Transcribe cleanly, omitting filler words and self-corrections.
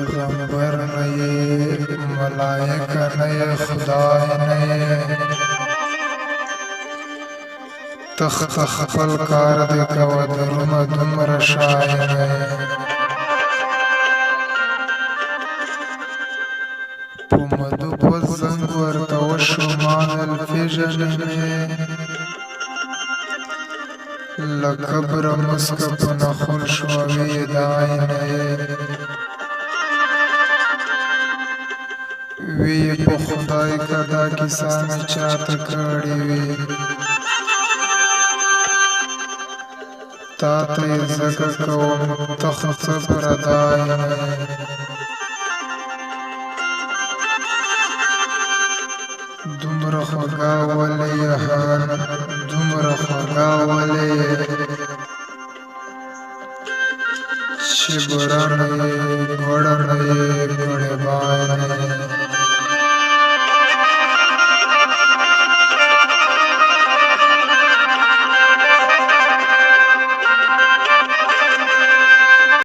پیغمبر نه یې ملایکه نه یې خدای نه یې ته خپل کار دې کوه درونه دومره شای نه یې په مدو په زنګ ورته وشو ما الفژنې مې له کبره مسکه په نخول شوه ویې دای نه یې ویې په خدای که دا کیسه مې چاته کړې وي تا ته یې ځکه کوم ته خو څه پردای نه یې دومره خوږه ولې یې هان دومره خوږه ولې یې چې بوره نه یې ګوړه نه